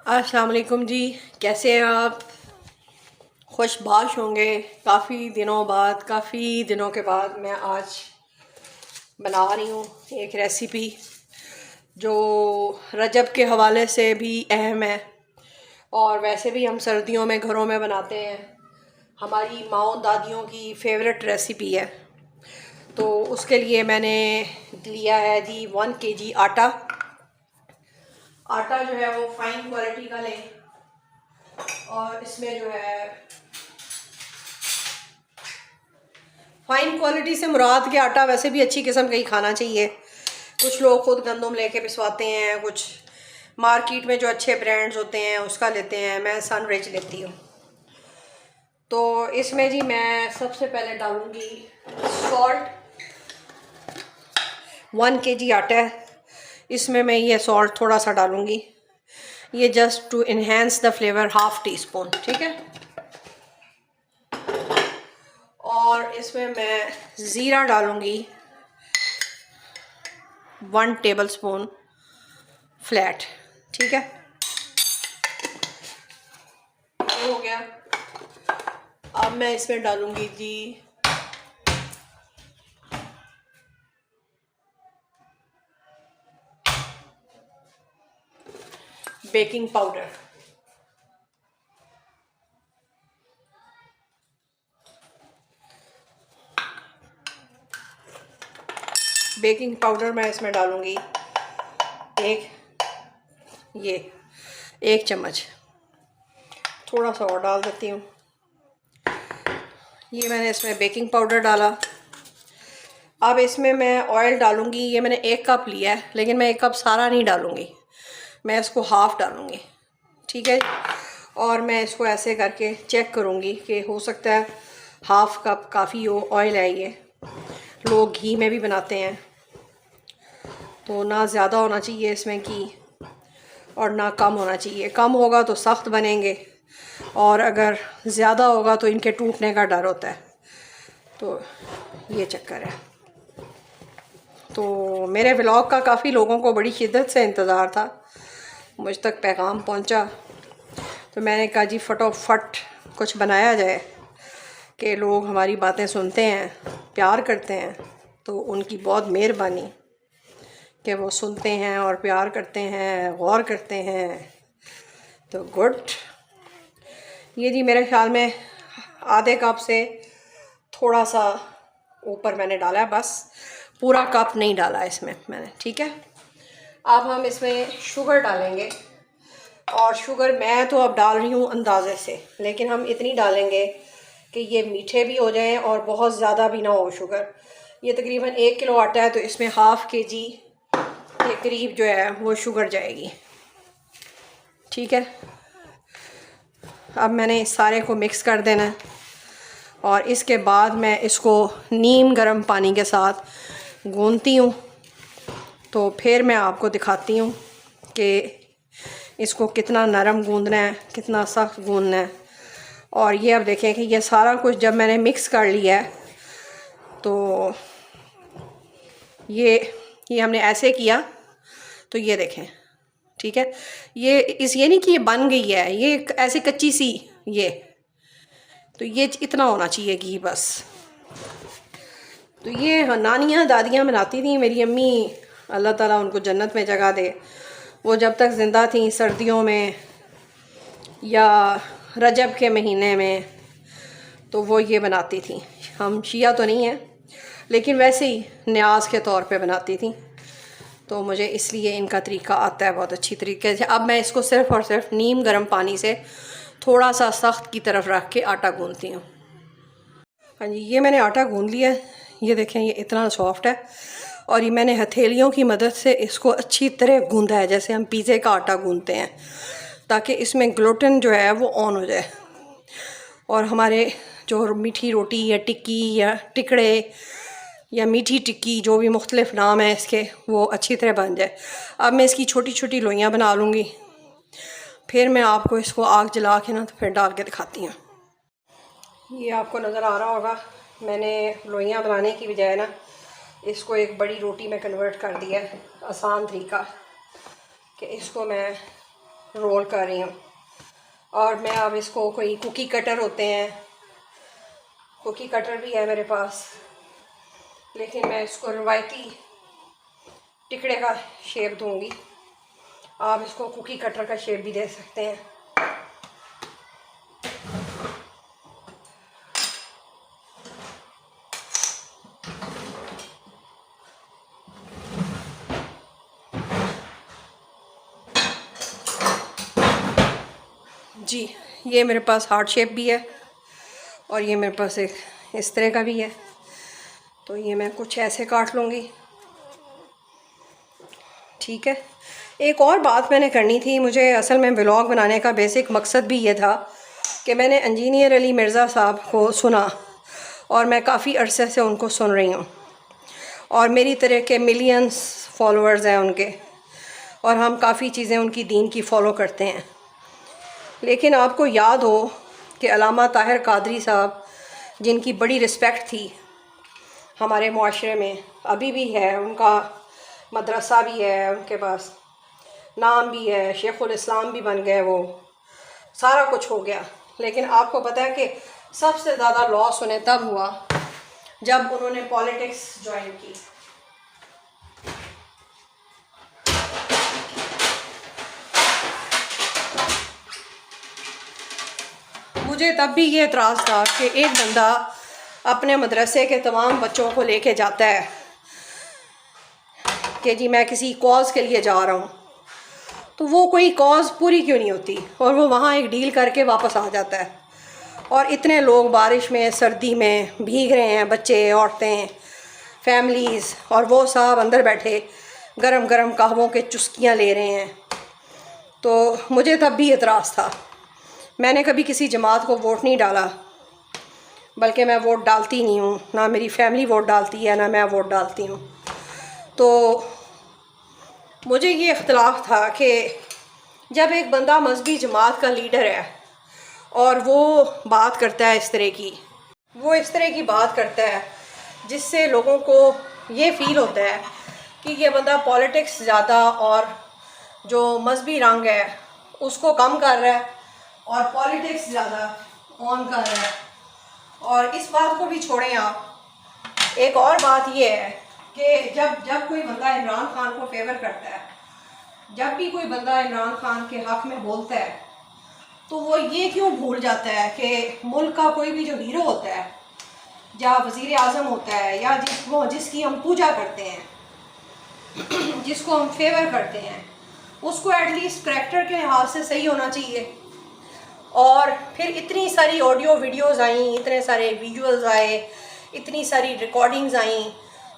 अस्सलाम वालेकुम जी। कैसे हैं आप? खुशबाश होंगे। काफ़ी दिनों के बाद मैं आज बना रही हूँ एक रेसिपी जो रजब के हवाले से भी अहम है, और वैसे भी हम सर्दियों में घरों में बनाते हैं। हमारी माओ दादियों की फेवरेट रेसिपी है। तो उसके लिए मैंने लिया है जी 1 kg आटा। आटा जो है वो फाइन क्वालिटी का लें, और इसमें जो है फाइन क्वालिटी से मुराद के आटा वैसे भी अच्छी किस्म का ही खाना चाहिए। कुछ लोग खुद गंदम लेके पिसवाते हैं, कुछ मार्केट में जो अच्छे ब्रांड्स होते हैं उसका लेते हैं। मैं सनरिच लेती हूँ। तो इसमें जी मैं सबसे पहले डालूँगी सॉल्ट। 1 kg आटा है, इसमें मैं ये सॉल्ट थोड़ा सा डालूँगी, ये just to enhance the flavour, ½ teaspoon, ठीक है। और इसमें मैं ज़ीरा डालूँगी 1 टेबलस्पून फ्लैट, ठीक है। ये हो गया। अब मैं इसमें डालूँगी जी बेकिंग पाउडर। बेकिंग पाउडर मैं इसमें डालूँगी ये 1 चम्मच। थोड़ा सा और डाल देती हूँ। ये मैंने इसमें बेकिंग पाउडर डाला। अब इसमें मैं ऑयल डालूँगी। ये मैंने 1 कप लिया है, लेकिन मैं 1 कप सारा नहीं डालूँगी, मैं इसको हाफ़ डालूँगी, ठीक है। और मैं इसको ऐसे करके चेक करूँगी कि हो सकता है ½ कप काफ़ी हो। ऑयल है ये, लोग घी में भी बनाते हैं, तो ना ज़्यादा होना चाहिए इसमें घी और ना कम होना चाहिए। कम होगा तो सख्त बनेंगे, और अगर ज़्यादा होगा तो इनके टूटने का डर होता है। तो ये चक्कर है। तो मेरे व्लॉग का काफ़ी लोगों को बड़ी शिद्दत से इंतज़ार था, मुझ तक पैगाम पहुंचा, तो मैंने कहा जी फटोफट कुछ बनाया जाए कि लोग हमारी बातें सुनते हैं, प्यार करते हैं, तो उनकी बहुत मेहरबानी कि वो सुनते हैं और प्यार करते हैं, गौर करते हैं। तो गुड। ये जी मेरे ख्याल में ½ कप से थोड़ा सा ऊपर मैंने डाला है, बस पूरा कप नहीं डाला इसमें मैंने, ठीक है। अब हम इसमें शुगर डालेंगे, और शुगर मैं तो अब डाल रही हूँ अंदाज़े से, लेकिन हम इतनी डालेंगे कि ये मीठे भी हो जाएं और बहुत ज़्यादा भी ना हो शुगर। ये तकरीबन 1 किलो आटा है, तो इसमें ½ kg के करीब जो है वो शुगर जाएगी, ठीक है। अब मैंने इस सारे को मिक्स कर देना है, और इसके बाद मैं इसको नीम गर्म पानी के साथ गूंथती हूँ। तो फिर मैं आपको दिखाती हूँ कि इसको कितना नरम गूंदना है, कितना सख्त गूंदना है। और ये अब देखें कि ये सारा कुछ जब मैंने मिक्स कर लिया है, तो ये हमने ऐसे किया, तो ये देखें, ठीक है। ये नहीं कि ये बन गई है, ये ऐसे कच्ची सी, ये तो ये इतना होना चाहिए घी, बस। तो ये नानियाँ दादियाँ बनाती थी, मेरी अम्मी, अल्लाह ताला उनको जन्नत में जगह दे, वो जब तक ज़िंदा थी सर्दियों में या रजब के महीने में, तो वो ये बनाती थी। हम शिया तो नहीं हैं, लेकिन वैसे ही न्याज के तौर पे बनाती थी, तो मुझे इसलिए इनका तरीका आता है बहुत अच्छी तरीके से। अब मैं इसको सिर्फ़ और सिर्फ नीम गर्म पानी से थोड़ा सा सख्त की तरफ रख के आटा गूंथती हूँ। हाँ जी, ये मैंने आटा गूंद लिया है। ये देखें, ये इतना सॉफ्ट है, और ये मैंने हथेलियों की मदद से इसको अच्छी तरह गूंदा है, जैसे हम पिज़्ज़े का आटा गूंदते हैं, ताकि इसमें ग्लूटेन जो है वो ऑन हो जाए, और हमारे जो मीठी रोटी या टिक्की या टिकड़े या मीठी टिक्की, जो भी मुख्तलिफ नाम है इसके, वो अच्छी तरह बन जाए। अब मैं इसकी छोटी छोटी लोइयाँ बना लूँगी, फिर मैं आपको इसको आग जला के ना तो फिर डाल के दिखाती हूँ। ये आपको नज़र आ रहा होगा, मैंने लोइयाँ बनाने की बजाय ना इसको एक बड़ी रोटी में कन्वर्ट कर दिया है। आसान तरीका कि इसको मैं रोल कर रही हूँ। और मैं अब इसको, कोई कुकी कटर होते हैं, कुकी कटर भी है मेरे पास, लेकिन मैं इसको रवायती टिकड़े का शेप दूंगी। आप इसको कुकी कटर का शेप भी दे सकते हैं। जी, ये मेरे पास हार्ट शेप भी है और ये मेरे पास एक इस तरह का भी है। तो ये मैं कुछ ऐसे काट लूँगी। ठीक है। एक और बात मैंने करनी थी, मुझे असल में व्लॉग बनाने का बेसिक मकसद भी ये था कि मैंने इंजीनियर अली मिर्ज़ा साहब को सुना और मैं काफ़ी अरसे से उनको सुन रही हूँ और मेरी तरह के मिलियंस फॉलोअर्स हैं उनके, और हम काफ़ी चीज़ें उनकी दीन की फ़ॉलो करते हैं। लेकिन आपको याद हो कि अल्लामा ताहिर कादरी साहब, जिनकी बड़ी रिस्पेक्ट थी हमारे मुआशरे में, अभी भी है, उनका मदरसा भी है, उनके पास नाम भी है, शेखुल इस्लाम भी बन गए, वो सारा कुछ हो गया। लेकिन आपको पता है कि सबसे ज़्यादा लॉस उन्हें तब हुआ जब उन्होंने पॉलिटिक्स ज्वाइन की। मुझे तब भी ये एतराज़ था कि एक बंदा अपने मदरसे के तमाम बच्चों को लेके जाता है कि जी मैं किसी कॉज के लिए जा रहा हूँ, तो वो कोई कॉज पूरी क्यों नहीं होती और वो वहाँ एक डील करके वापस आ जाता है। और इतने लोग बारिश में, सर्दी में भीग रहे हैं, बच्चे, औरतें, फैमिलीज़, और वो साहब अंदर बैठे गरम गरम कहवों के चुस्कियाँ ले रहे हैं। तो मुझे तब भी एतराज़ था। मैंने कभी किसी जमात को वोट नहीं डाला, बल्कि मैं वोट डालती नहीं हूँ, ना मेरी फैमिली वोट डालती है, ना मैं वोट डालती हूँ। तो मुझे ये इख्तलाफ था कि जब एक बंदा मजहबी जमात का लीडर है और वो बात करता है इस तरह की, वो इस तरह की बात करता है जिससे लोगों को ये फ़ील होता है कि ये बंदा पॉलिटिक्स ज़्यादा और जो मजहबी रंग है उसको कम कर रहा है और पॉलिटिक्स ज़्यादा ऑन कर रहा है। और इस बात को भी छोड़ें आप। एक और बात ये है कि जब कोई बंदा इमरान खान को फेवर करता है, जब भी कोई बंदा इमरान खान के हक़ में बोलता है, तो वो ये क्यों भूल जाता है कि मुल्क का कोई भी जो हीरो होता है, या वज़ीर आज़म होता है, या जिसकी हम पूजा करते हैं, जिसको हम फेवर करते हैं, उसको एटलीस्ट करैक्टर के लिहाज से सही होना चाहिए। और फिर इतनी सारी ऑडियो वीडियोज़ आई, इतने सारे विजुअल्स आए, इतनी सारी रिकॉर्डिंग्स आई।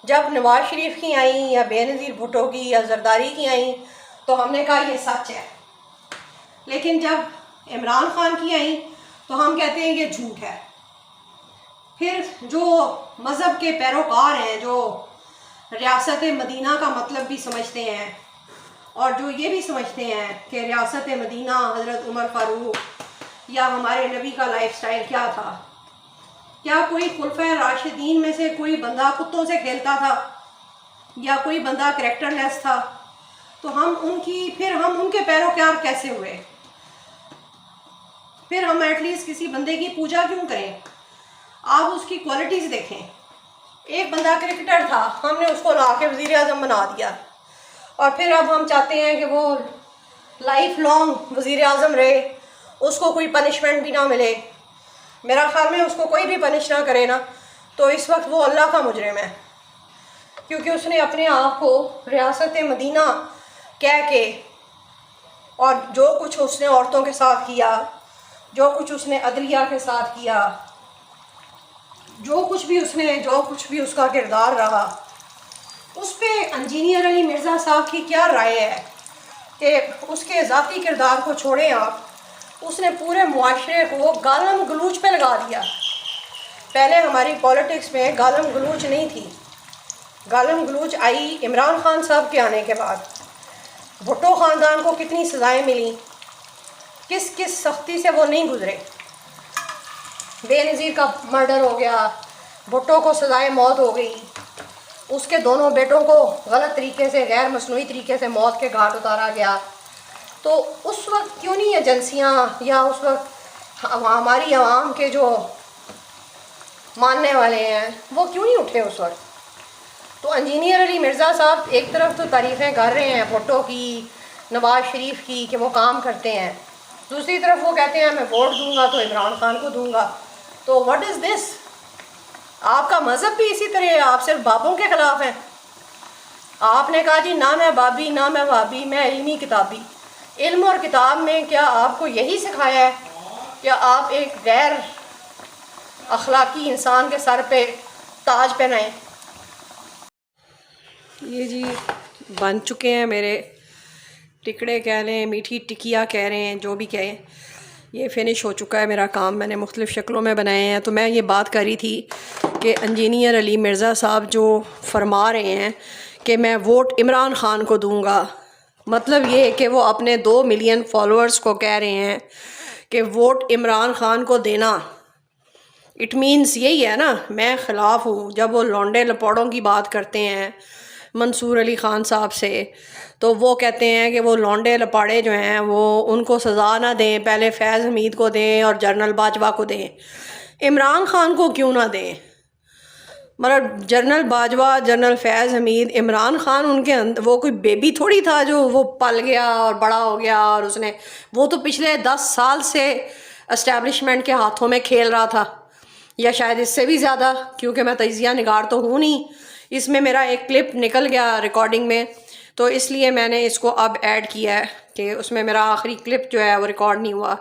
जब नवाज शरीफ की आई या बेनज़ीर भुट्टो की या जरदारी की आई तो हमने कहा ये सच है, लेकिन जब इमरान खान की आई तो हम कहते हैं ये झूठ है। फिर जो मज़हब के पैरोकार हैं, जो रियासत मदीना का मतलब भी समझते हैं और जो ये भी समझते हैं कि रियासत मदीना हज़रत उमर फ़ारूक या हमारे नबी का लाइफस्टाइल क्या था, क्या कोई खुलफा राशिदीन में से कोई बंदा कुत्तों से खेलता था या कोई बंदा करैक्टरलेस था, तो हम उनके पैरोकार कैसे हुए? फिर हम एटलीस्ट किसी बंदे की पूजा क्यों करें? आप उसकी क्वालिटीज़ देखें। एक बंदा क्रिकेटर था, हमने उसको ला के वज़ीर आज़म बना दिया, और फिर अब हम चाहते हैं कि वो लाइफ लॉन्ग वज़ीर आज़म रहे, उसको कोई पनिशमेंट भी ना मिले। मेरा ख्याल में उसको कोई भी पनिश ना करे ना, तो इस वक्त वो अल्लाह का मुजरिम है, क्योंकि उसने अपने आप को रियासत मदीना कह के, और जो कुछ उसने औरतों के साथ किया, जो कुछ उसने अदलिया के साथ किया, जो कुछ भी उसका किरदार रहा, उस पर इंजीनियर अली मिर्ज़ा साहब की क्या राय है कि उसके ज़ाती किरदार को छोड़ें आप, उसने पूरे मुआशरे को गालम गलूच पे लगा दिया। पहले हमारी पॉलिटिक्स में गालम गलूच नहीं थी, गालम गलूच आई इमरान खान साहब के आने के बाद। भुट्टो ख़ानदान को कितनी सज़ाएं मिली, किस किस सख्ती से वो नहीं गुजरे। बेनज़ीर का मर्डर हो गया, भुट्टो को सज़ाए मौत हो गई, उसके दोनों बेटों को गलत तरीके से, गैर मसनूई तरीके से मौत के घाट उतारा गया। तो उस वक्त क्यों नहीं एजेंसियाँ या उस वक्त हमारी आवाम के जो मानने वाले हैं वो क्यों नहीं उठे उस वक्त? तो इंजीनियर अली मिर्ज़ा साहब एक तरफ तो तारीफ़ें कर रहे हैं भुट्टो की, नवाज़ शरीफ की कि वो काम करते हैं, दूसरी तरफ वो कहते हैं मैं वोट दूंगा तो इमरान खान को दूंगा। तो व्हाट इज़ दिस? आपका मज़हब भी इसी तरह है, आप सिर्फ बाबों के ख़िलाफ़ हैं। आपने कहा जी ना मैं बाबी ना मैं वाबी, मैं इल्मी किताबी। इल्म और किताब में क्या आपको यही सिखाया है? क्या आप एक गैर अखलाकी इंसान के सर पे ताज पहनाएं? ये जी बन चुके हैं मेरे टिकड़े कह लें, मीठी टिकिया कह रहे हैं, जो भी कहें, ये फ़िनिश हो चुका है मेरा काम। मैंने मुख्तलिफ़ शक्लों में बनाए हैं। तो मैं ये बात कर रही थी कि इंजीनियर अली मिर्ज़ा साहब जो फरमा रहे हैं कि मैं वोट इमरान ख़ान को दूंगा, मतलब ये कि वो अपने 2 मिलियन फॉलोअर्स को कह रहे हैं कि वोट इमरान ख़ान को देना। इट मीन्स यही है ना, मैं ख़िलाफ़ हूँ। जब वो लौंडे लपौड़ों की बात करते हैं मंसूर अली ख़ान साहब से, तो वो कहते हैं कि वो लौंडे लपाड़े जो हैं वो उनको सज़ा ना दें, पहले फैज़ हमीद को दें और जनरल बाजवा को दें, इमरान ख़ान को क्यों ना दें? मतलब जनरल बाजवा, जनरल फैज़ हमीद, इमरान ख़ान उनके अंदर वो कोई बेबी थोड़ी था जो वो पल गया और बड़ा हो गया और उसने, वो तो पिछले 10 साल से इस्टेब्लिशमेंट के हाथों में खेल रहा था, या शायद इससे भी ज़्यादा, क्योंकि मैं तजिया निगार तो हूँ नहीं। इसमें मेरा एक क्लिप निकल गया रिकॉर्डिंग में, तो इसलिए मैंने इसको अब ऐड किया है कि उसमें मेरा आखिरी क्लिप जो है वो रिकॉर्ड नहीं हुआ।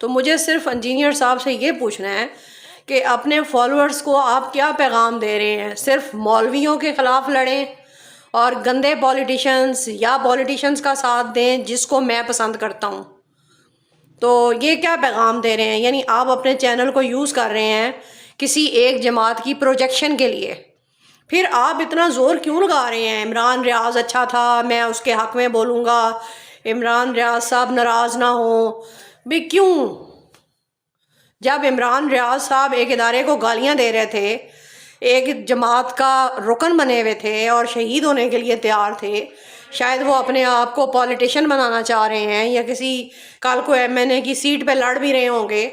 तो मुझे सिर्फ इंजीनियर साहब से ये पूछना है कि अपने फॉलोअर्स को आप क्या पैगाम दे रहे हैं? सिर्फ मौलवियों के ख़िलाफ़ लड़ें और गंदे पॉलिटिशियंस या पॉलिटिशियंस का साथ दें जिसको मैं पसंद करता हूँ? तो ये क्या पैगाम दे रहे हैं? यानी आप अपने चैनल को यूज़ कर रहे हैं किसी एक जमात की प्रोजेक्शन के लिए। फिर आप इतना ज़ोर क्यों लगा रहे हैं इमरान रियाज़ अच्छा था, मैं उसके हक़ में बोलूँगा, इमरान रियाज़ साहब नाराज़ ना हो भी? क्यों? जब इमरान रियाज़ साहब एक इदारे को गालियाँ दे रहे थे, एक जमात का रुकन बने हुए थे और शहीद होने के लिए तैयार थे, शायद वो अपने आप को पॉलिटिशियन बनाना चाह रहे हैं या किसी कल को MNA की सीट पे लड़ भी रहे होंगे,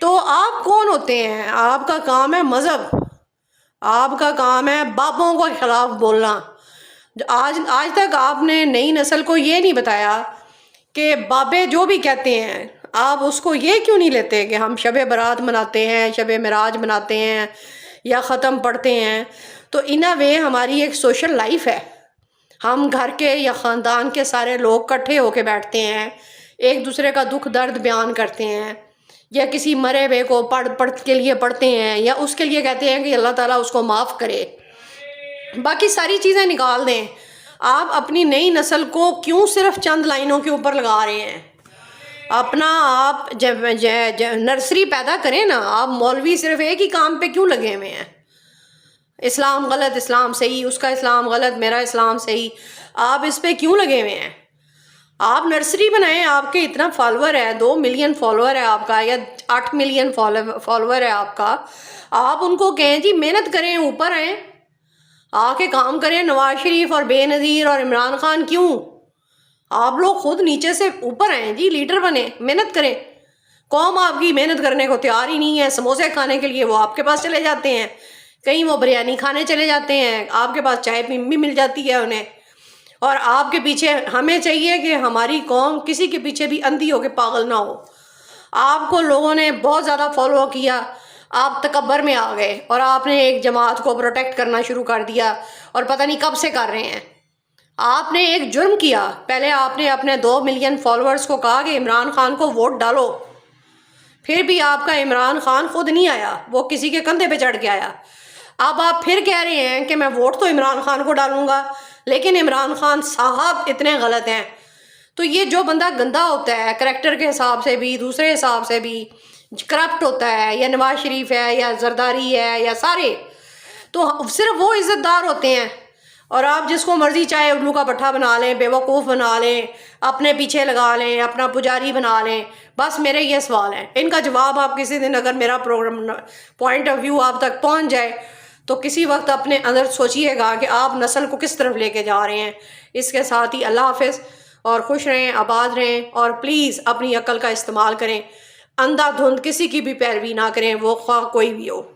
तो आप कौन होते हैं? आपका काम है मज़हब, आपका काम है बापों के ख़िलाफ़ बोलना। आज तक आपने नई नस्ल को ये नहीं बताया कि बाबे जो भी कहते हैं, आप उसको ये क्यों नहीं लेते कि हम शब बारात मनाते हैं, शब मिराज मनाते हैं या ख़त्म पढ़ते हैं। तो इन अ वे हमारी एक सोशल लाइफ है, हम घर के या ख़ानदान के सारे लोग इकट्ठे होके बैठते हैं, एक दूसरे का दुख दर्द बयान करते हैं, या किसी मरे हुए को पढ़ के लिए पढ़ते हैं, या उसके लिए कहते हैं कि अल्लाह ताला उसको माफ़ करे। बाकी सारी चीज़ें निकाल दें। आप अपनी नई नस्ल को क्यों सिर्फ चंद लाइनों के ऊपर लगा रहे हैं? अपना आप जब नर्सरी पैदा करें ना। आप मौलवी सिर्फ एक ही काम पे क्यों लगे हुए हैं? इस्लाम गलत, इस्लाम सही, उसका इस्लाम गलत, मेरा इस्लाम सही, आप इस पे क्यों लगे हुए हैं? आप नर्सरी बनाएं। आपके इतना फॉलोअर है, 2 मिलियन फॉलोअर है आपका, या 8 मिलियन फॉलोअर है आपका, आप उनको कहें जी मेहनत करें, ऊपर आएँ, आके काम करें। नवाज शरीफ और बेनज़ीर और इमरान खान क्यों? आप लोग खुद नीचे से ऊपर आए जी, लीडर बने, मेहनत करें। कौम आपकी मेहनत करने को तैयार ही नहीं है। समोसे खाने के लिए वो आपके पास चले जाते हैं, कहीं वो बिरयानी खाने चले जाते हैं, आपके पास चाय भी मिल जाती है उन्हें, और आपके पीछे हमें चाहिए कि हमारी कौम किसी के पीछे भी अंधी होकर पागल ना हो। आपको लोगों ने बहुत ज़्यादा फॉलो किया, आप तकब्बर में आ गए और आपने एक जमात को प्रोटेक्ट करना शुरू कर दिया, और पता नहीं कब से कर रहे हैं। आपने एक जुर्म किया। पहले आपने अपने 2 मिलियन फॉलोअर्स को कहा कि इमरान खान को वोट डालो, फिर भी आपका इमरान खान खुद नहीं आया, वो किसी के कंधे पे चढ़ के आया। अब आप फिर कह रहे हैं कि मैं वोट तो इमरान खान को डालूंगा, लेकिन इमरान खान साहब इतने गलत हैं। तो ये जो बंदा गंदा होता है करैक्टर के हिसाब से भी, दूसरे हिसाब से भी करप्ट होता है, या नवाज शरीफ है या जरदारी है या सारे, तो सिर्फ वो इज्जतदार होते हैं। और आप जिसको मर्जी चाहे उल्लू का पट्ठा बना लें, बेवकूफ़ बना लें, अपने पीछे लगा लें, अपना पुजारी बना लें। बस मेरे ये सवाल हैं, इनका जवाब आप किसी दिन, अगर मेरा प्रोग्राम पॉइंट ऑफ व्यू आप तक पहुंच जाए, तो किसी वक्त अपने अंदर सोचिएगा कि आप नस्ल को किस तरफ लेके जा रहे हैं। इसके साथ ही अल्लाह हाफिज़। और खुश रहें, आबाद रहें, और प्लीज़ अपनी अक्ल का इस्तेमाल करें। अंधाधुंध किसी की भी पैरवी ना करें, वो ख्वाह कोई भी हो।